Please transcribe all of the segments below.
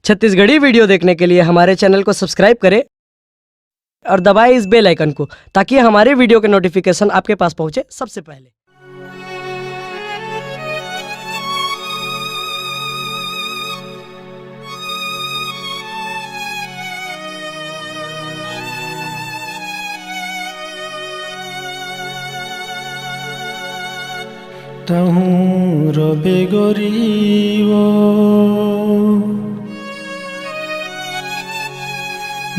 Chhattisgarhi video देखने के लिए हमारे चैनल को सब्सक्राइब करें और दबाएं इस बेल आइकन को ताकि हमारे वीडियो के नोटिफिकेशन आपके पास पहुंचे सबसे पहले। तहूँ रोबे गोरीवो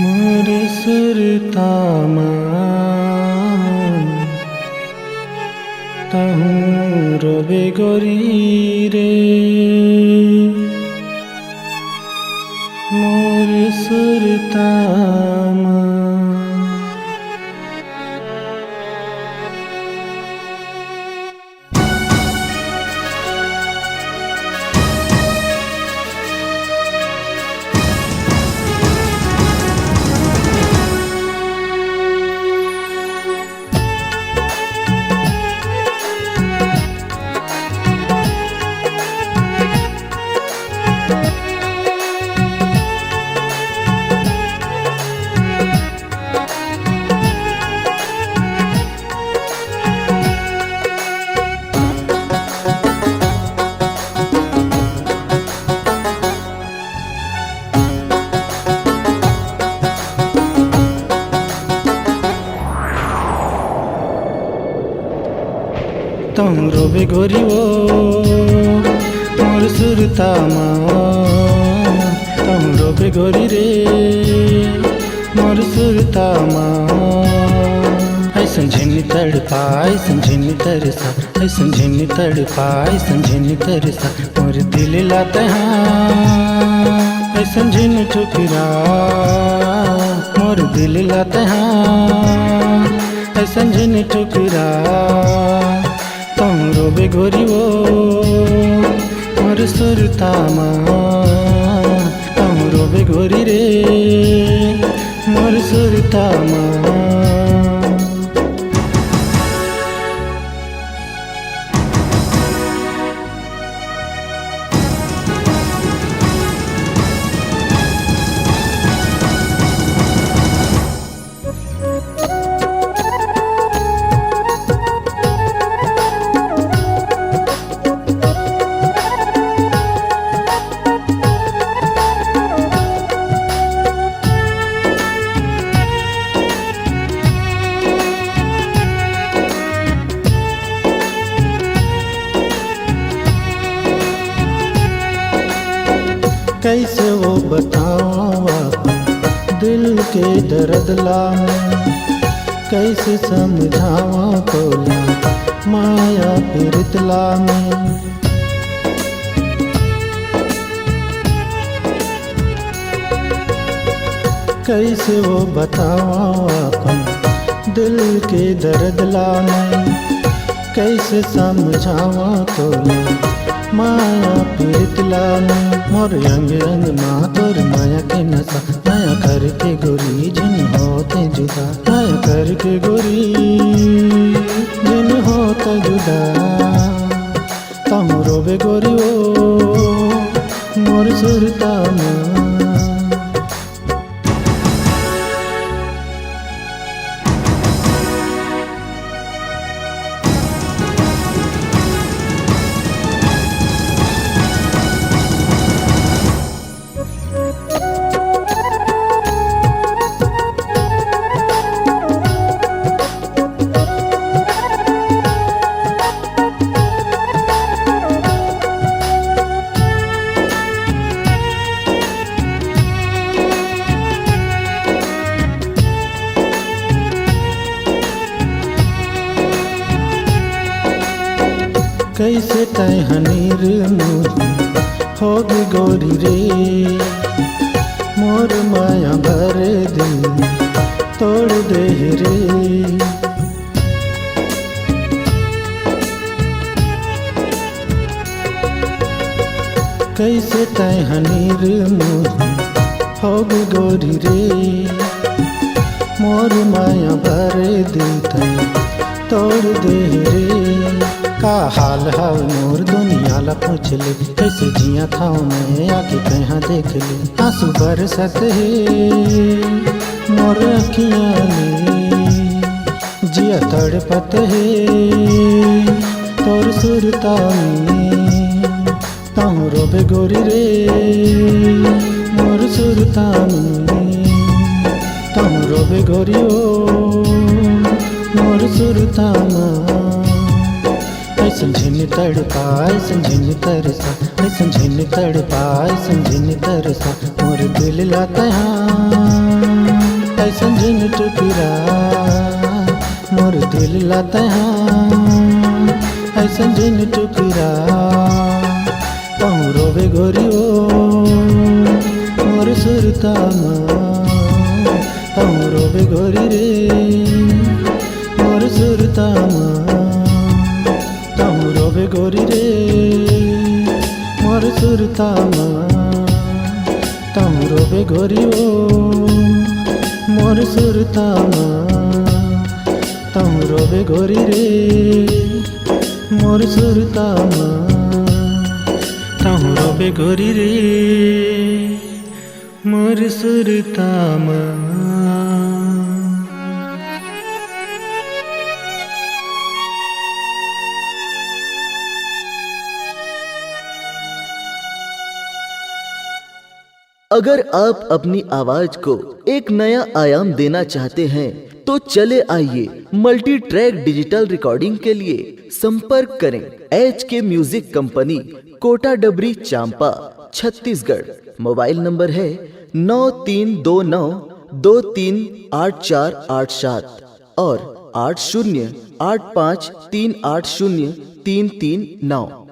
मोर सुरतामा, तहूँ रोबे गोरी रे मोर सुरतामा। तहूँ रोबे गोरी वो मोर सुरतामा, तहूँ रोबे गोरी रे मोर सुरतामा। ऐसन झिनी तड़पा ऐसन झिनी तरसा, ऐसन झिनी तड़पा ऐसन झिनी तरसा मोर दिल लाते हाँ। ऐसन झिनी ठुकरा मोर दिल लाते हाँ, ऐसन झिनी ठुकरा। तहूँ रोबे गोरी वो मोर सुरतामा, तहूँ रोबे गोरी रे मोर सुरतामा। कैसे वो बतावा दिल के दर्द ला, कैसे समझावा तोला माया पीड़ितला में। कैसे वो बतावा अपन दिल के दर्द ला, कैसे समझावा तोला माया पीड़ितला में। मोर अंग अंग माँ तोर माया के नशा, माया करके गोरी जिन होते जुदा, माया करके गोरी जिन होते जुदा। तहूँ रोबे गोरी वो मोर सुरतामा। कैसे तय हनीर मोर होगी गोरी रे मोर माया भर दिल तोड़ दे रे। कैसे तय हनीर मोर होगी गोरी रे मोर माया भर दिल तोड़ दे रे। का हाल हाल मोर दुनिया वाला पूछ ले, कैसे जिया था मैं आके कहाँ देख ले। आंसू बरसत है मोर अखियाँ ने, जिया तड़पत है तोर सुरता में। ताहू रोबे गोरी रे मोर सुरता में, ताहू रोबे गोरी ओ मोर सुरता में। ऐसन झिन तड़पा ऐसन झिन तरसा, ऐसन झिन तड़पा ऐसन झिन तरसा, मोर दिल लाता ऐसन झिन टुकड़ा, मोर दिल लाता ऐसन झिन टुकड़ा। ताहू रोबे गोरी ओ मोर सुरता माँ, ताहू रोबे गोरी रे मोर सुरता माँ, ताहू रोबे गोरी रे मोर सुरता माँ, ताहू रोबे गोरी ओ मोर सुरता माँ, ताहू रोबे गोरी रे मोर सुरता माँ, ताहू रोबे गोरी रे मोर सुरता माँ। अगर आप अपनी आवाज को एक नया आयाम देना चाहते हैं तो चले आइए मल्टी ट्रैक डिजिटल रिकॉर्डिंग के लिए संपर्क करें HK म्यूजिक कंपनी, कोटा डबरी, चांपा, छत्तीसगढ़। मोबाइल नंबर है 9329238487 और 8085380339।